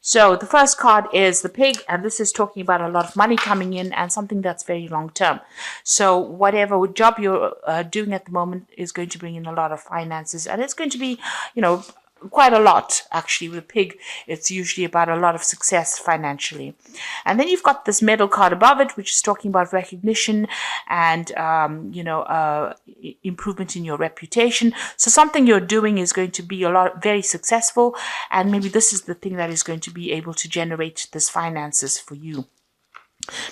So the first card is the pig, and this is talking about a lot of money coming in and something that's very long term. So whatever job you're doing at the moment is going to bring in a lot of finances, and it's going to be, quite a lot actually. With a pig, it's usually about a lot of success financially. And then you've got this medal card above it, which is talking about recognition and improvement in your reputation. So something you're doing is going to be very successful, and maybe this is the thing that is going to be able to generate this finances for you.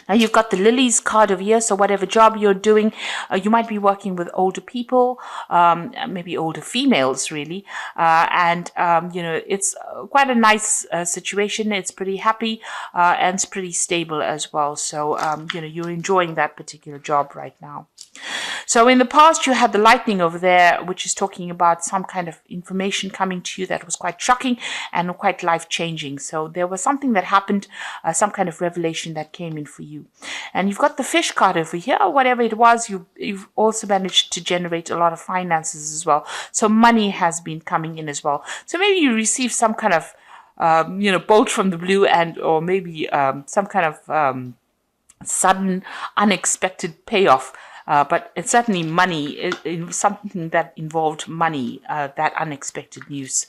Now you've got the lilies card over here. So whatever job you're doing, you might be working with older people, maybe older females really. It's quite a nice situation. It's pretty happy and it's pretty stable as well. So, you're enjoying that particular job right now. So in the past, you had the lightning over there, which is talking about some kind of information coming to you that was quite shocking and quite life-changing. So there was something that happened, some kind of revelation that came in for you. And you've got the fish card over here. Whatever it was, you've also managed to generate a lot of finances as well. So money has been coming in as well. So maybe you received some kind of, bolt from the blue, or maybe some kind of sudden, unexpected payoff. But it's certainly money, something that involved money, that unexpected news.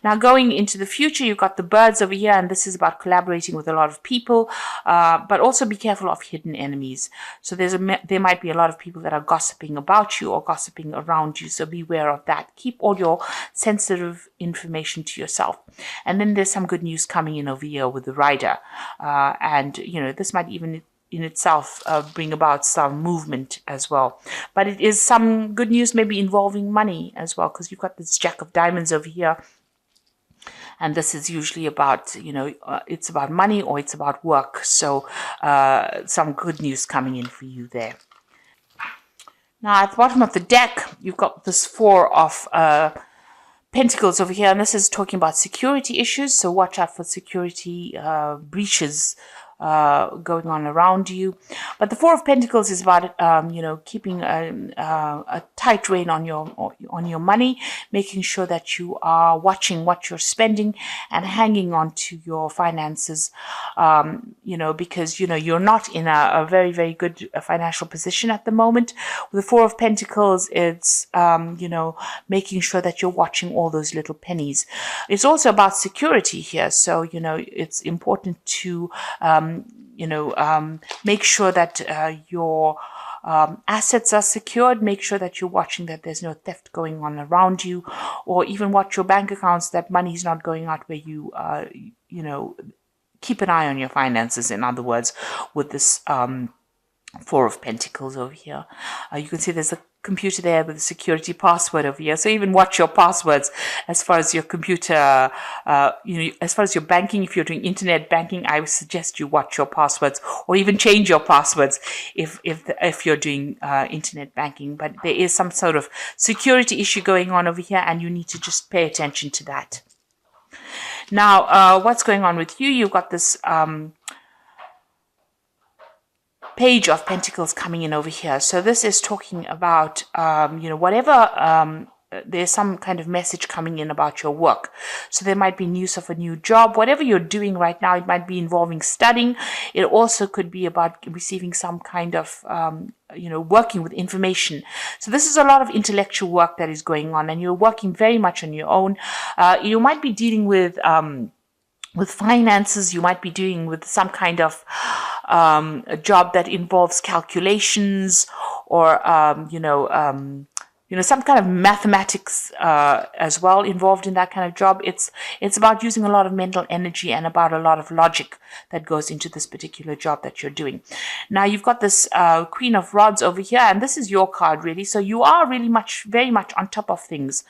Now, going into the future, you've got the birds over here, and this is about collaborating with a lot of people, but also be careful of hidden enemies. So there might be a lot of people that are gossiping about you or gossiping around you, so beware of that. Keep all your sensitive information to yourself. And then there's some good news coming in over here with the rider, and this might even in itself bring about some movement as well. But it is some good news maybe involving money as well, because you've got this Jack of Diamonds over here. And this is usually about, it's about money or it's about work. So some good news coming in for you there. Now at the bottom of the deck, you've got this Four of Pentacles over here. And this is talking about security issues. So watch out for security breaches going on around you. But the Four of Pentacles is about keeping a tight rein on your money, making sure that you are watching what you're spending and hanging on to your finances, because you're not in a very, very good financial position at the moment. With the Four of Pentacles, it's making sure that you're watching all those little pennies. It's also about security here, so it's important to make sure that your assets are secured. Make sure that you're watching that there's no theft going on around you, or even watch your bank accounts, that money is not going out where you, keep an eye on your finances, in other words, with this Four of Pentacles over here. You can see there's a computer there with a security password over here. So even watch your passwords as far as your computer, as far as your banking. If you're doing internet banking, I would suggest you watch your passwords, or even change your passwords if you're doing internet banking. But there is some sort of security issue going on over here, and you need to just pay attention to that. Now, what's going on with you? You've got this Page of Pentacles coming in over here. So this is talking about, whatever, there's some kind of message coming in about your work. So there might be news of a new job. Whatever you're doing right now, it might be involving studying. It also could be about receiving some kind of, working with information. So this is a lot of intellectual work that is going on, and you're working very much on your own. You might be dealing with finances. You might be dealing with some kind of a job that involves calculations, or some kind of mathematics as well involved in that kind of job. It's about using a lot of mental energy and about a lot of logic that goes into this particular job that you're doing. Now you've got this Queen of Rods over here, and this is your card really. So you are really very much on top of things.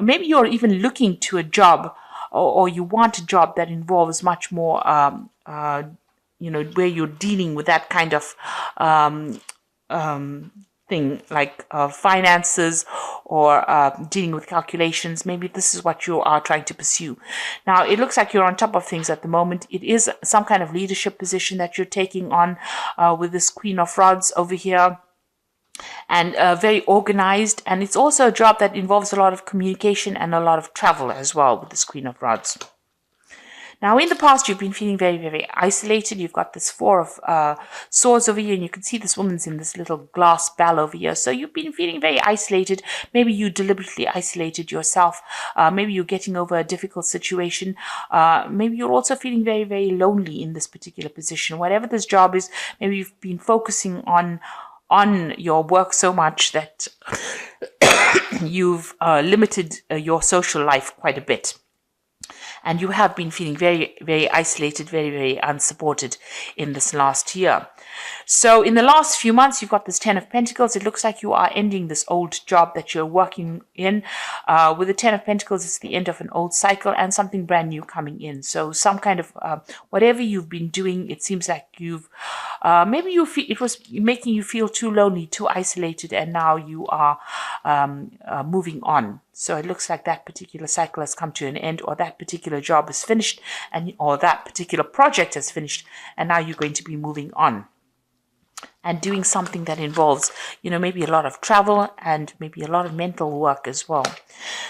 Maybe you're even looking to a job, or you want a job that involves much more, where you're dealing with that kind of thing, like finances, or dealing with calculations. Maybe this is what you are trying to pursue. Now, it looks like you're on top of things at the moment. It is some kind of leadership position that you're taking on with this Queen of Rods over here. And very organized, and it's also a job that involves a lot of communication and a lot of travel as well with this Queen of Rods. Now, in the past, you've been feeling very, very isolated. You've got this Four of Swords over here, and you can see this woman's in this little glass bell over here. So you've been feeling very isolated. Maybe you deliberately isolated yourself. Maybe you're getting over a difficult situation. Maybe you're also feeling very, very lonely in this particular position. Whatever this job is, maybe you've been focusing on your work so much that you've limited your social life quite a bit. And you have been feeling very, very isolated, very, very unsupported in this last year. So in the last few months, you've got this Ten of Pentacles. It looks like you are ending this old job that you're working in. With the Ten of Pentacles, it's the end of an old cycle and something brand new coming in. So some kind of whatever you've been doing, it seems like you've maybe you feel it was making you feel too lonely, too isolated, and now you are moving on. So it looks like that particular cycle has come to an end, or that particular job is finished, or that particular project has finished, and now you're going to be moving on and doing something that involves, maybe a lot of travel and maybe a lot of mental work as well.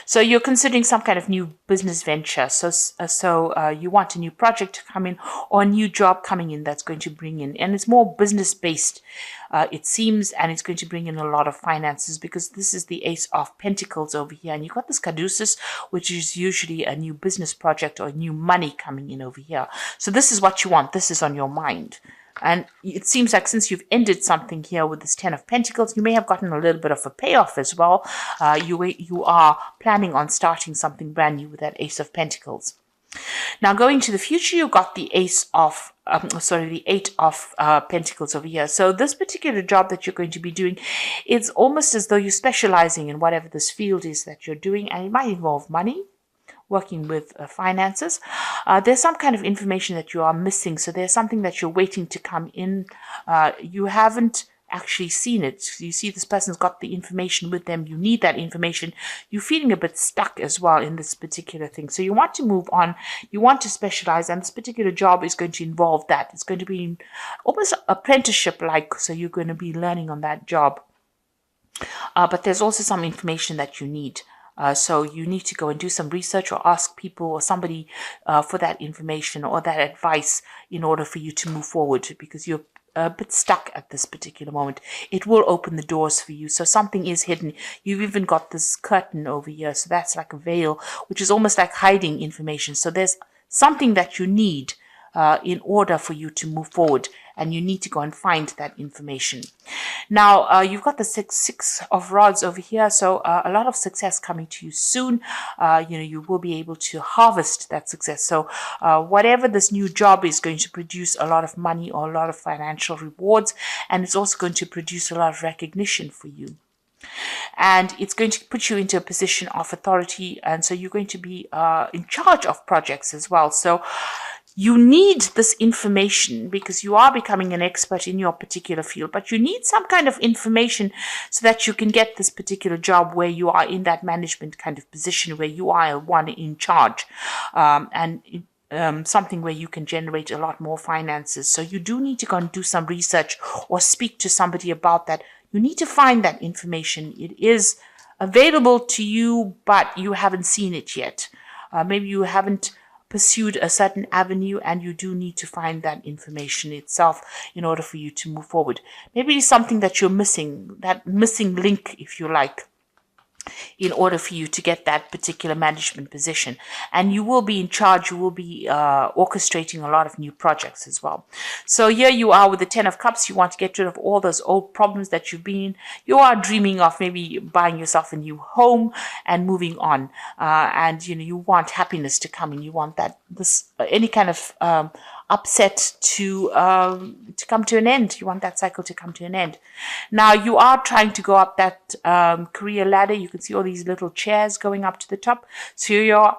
So you're considering some kind of new business venture. So you want a new project to come in, or a new job coming in that's going to bring in, and it's more business based, it seems, and it's going to bring in a lot of finances, because this is the Ace of Pentacles over here, and you've got this Caduceus, which is usually a new business project or new money coming in over here. So this is what you want. This is on your mind. And it seems like since you've ended something here with this Ten of Pentacles, you may have gotten a little bit of a payoff as well. You are planning on starting something brand new with that Ace of Pentacles. Now, going to the future, you've got the the Eight of Pentacles over here. So this particular job that you're going to be doing, it's almost as though you're specializing in whatever this field is that you're doing, and it might involve money, working with finances. There's some kind of information that you are missing. So there's something that you're waiting to come in. You haven't actually seen it. You see this person's got the information with them. You need that information. You're feeling a bit stuck as well in this particular thing. So you want to move on. You want to specialize, and this particular job is going to involve that. It's going to be almost apprenticeship-like. So you're going to be learning on that job. But there's also some information that you need. So you need to go and do some research, or ask people or somebody for that information or that advice in order for you to move forward, because you're a bit stuck at this particular moment. It will open the doors for you. So something is hidden. You've even got this curtain over here. So that's like a veil, which is almost like hiding information. So there's something that you need in order for you to move forward, and you need to go and find that information. Now, you've got the six of rods over here, so a lot of success coming to you soon. You will be able to harvest that success. So whatever this new job is going to produce a lot of money or a lot of financial rewards, and it's also going to produce a lot of recognition for you. And it's going to put you into a position of authority, and so you're going to be in charge of projects as well. So you need this information because you are becoming an expert in your particular field, but you need some kind of information so that you can get this particular job where you are in that management kind of position, where you are one in charge, and something where you can generate a lot more finances. So you do need to go and do some research or speak to somebody about that. You need to find that information. It is available to you, but you haven't seen it yet. Maybe you haven't pursued a certain avenue, and you do need to find that information itself in order for you to move forward. Maybe it's something that you're missing, that missing link, if you like, in order for you to get that particular management position. And you will be in charge, you will be orchestrating a lot of new projects as well. So here you are with the Ten of Cups. You want to get rid of all those old problems that you've been in. You are dreaming of maybe buying yourself a new home and moving on. And you want happiness to come in. You want any kind of upset to come to an end. You want that cycle to come to an end. Now you are trying to go up that career ladder. You can see all these little chairs going up to the top. So you're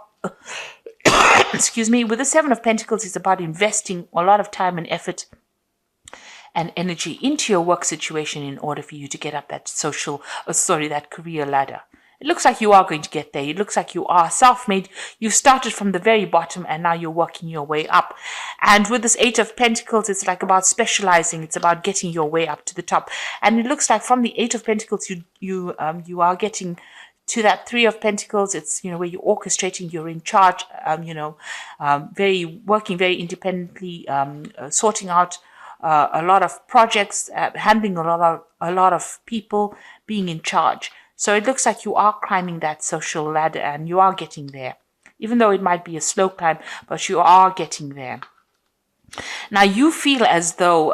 excuse me, with the Seven of Pentacles, it's about investing a lot of time and effort and energy into your work situation in order for you to get up that that career ladder. It looks like you are going to get there. It looks like you are self-made. You started from the very bottom and now you're working your way up. And with this Eight of Pentacles, it's like about specializing. It's about getting your way up to the top. And it looks like from the Eight of Pentacles, you are getting to that Three of Pentacles. It's, where you're orchestrating, you're in charge, working very independently, sorting out a lot of projects, handling a lot of people, being in charge. So it looks like you are climbing that social ladder and you are getting there. Even though it might be a slow climb, but you are getting there. Now you feel as though,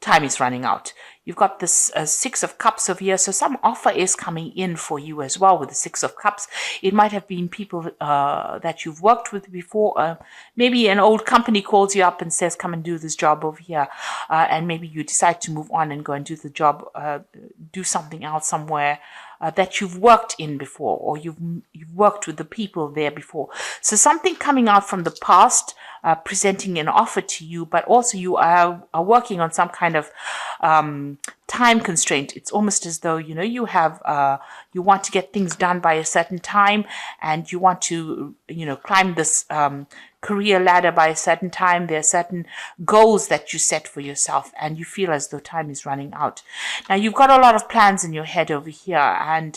time is running out. You've got this Six of Cups over here, so some offer is coming in for you as well with the Six of Cups. It might have been people that you've worked with before. Maybe an old company calls you up and says, come and do this job over here. And maybe you decide to move on and go and do the job, do something else somewhere that you've worked in before, or you've worked with the people there before. So something coming out from the past, presenting an offer to you, but also you are working on some kind of time constraint. It's almost as though, you have, you want to get things done by a certain time, and you want to, climb this career ladder by a certain time. There are certain goals that you set for yourself, and you feel as though time is running out. Now, you've got a lot of plans in your head over here, and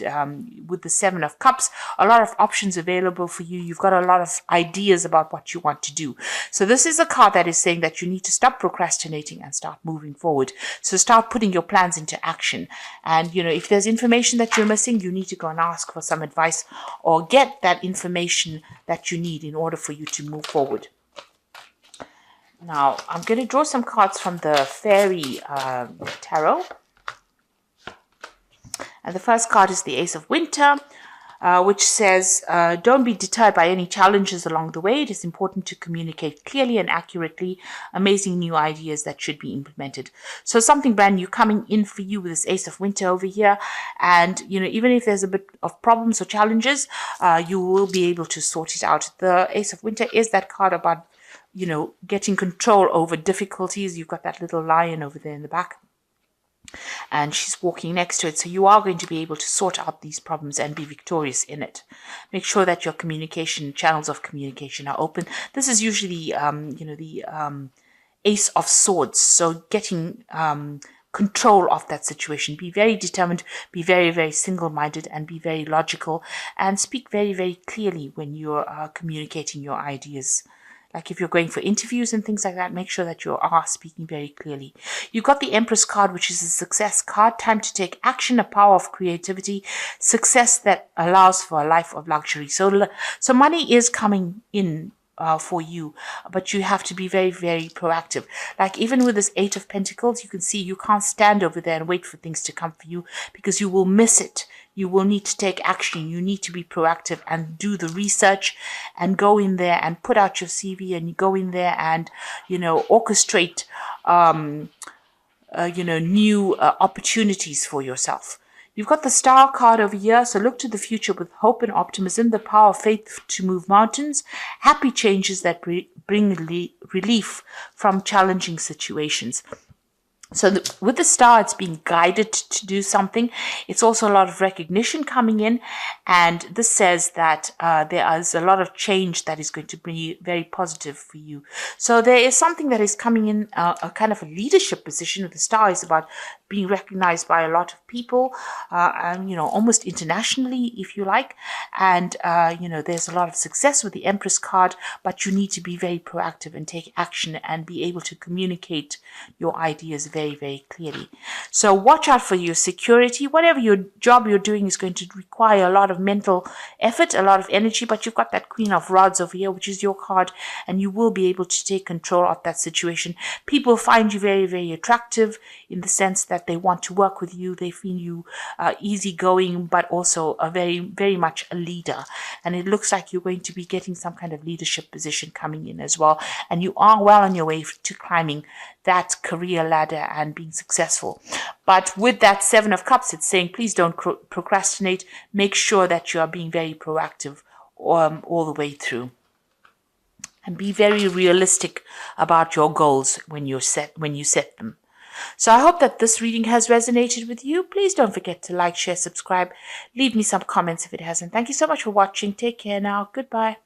with the Seven of Cups, a lot of options available for you. You've got a lot of ideas about what you want to do. So this is a card that is saying that you need to stop procrastinating and start moving forward. So start putting your plans into action. And, if there's information that you're missing, you need to go and ask for some advice or get that information that you need in order for you to move forward. Now, I'm going to draw some cards from the Fairy Tarot. And the first card is the Ace of Winter, which says, don't be deterred by any challenges along the way. It is important to communicate clearly and accurately amazing new ideas that should be implemented. So something brand new coming in for you with this Ace of Winter over here. And, even if there's a bit of problems or challenges, you will be able to sort it out. The Ace of Winter is that card about, getting control over difficulties. You've got that little lion over there in the back, and she's walking next to it. So you are going to be able to sort out these problems and be victorious in it. Make sure that your channels of communication are open. This is usually, the Ace of Swords. So getting control of that situation. Be very determined, be very, very single-minded, and be very logical, and speak very, very clearly when you're communicating your ideas. Like if you're going for interviews and things like that, make sure that you are speaking very clearly. You've got the Empress card, which is a success card. Time to take action, a power of creativity, success that allows for a life of luxury. So money is coming in for you, but you have to be very, very proactive. Like even with this Eight of Pentacles, you can see you can't stand over there and wait for things to come for you, because you will miss it. You will need to take action. You need to be proactive and do the research and go in there and put out your CV and go in there and, orchestrate, new opportunities for yourself. You've got the Star card over here, so look to the future with hope and optimism, the power of faith to move mountains, happy changes that bring relief from challenging situations. So with the Star, it's being guided to do something. It's also a lot of recognition coming in. And this says that there is a lot of change that is going to be very positive for you. So there is something that is coming in, a kind of a leadership position. With the Star is about being recognized by a lot of people, and, almost internationally, if you like. And, there's a lot of success with the Empress card, but you need to be very proactive and take action and be able to communicate your ideas very, very clearly. So watch out for your security. Whatever your job you're doing is going to require a lot of mental effort, a lot of energy, but you've got that Queen of Rods over here, which is your card, and you will be able to take control of that situation. People find you very, very attractive in the sense that they want to work with you. They feel you easygoing, but also a very, very much a leader. And it looks like you're going to be getting some kind of leadership position coming in as well. And you are well on your way to climbing that career ladder and being successful. But with that Seven of Cups, it's saying, please don't procrastinate. Make sure that you are being very proactive all the way through. And be very realistic about your goals when you set them. So I hope that this reading has resonated with you. Please don't forget to like, share, subscribe. Leave me some comments if it hasn't. Thank you so much for watching. Take care now. Goodbye.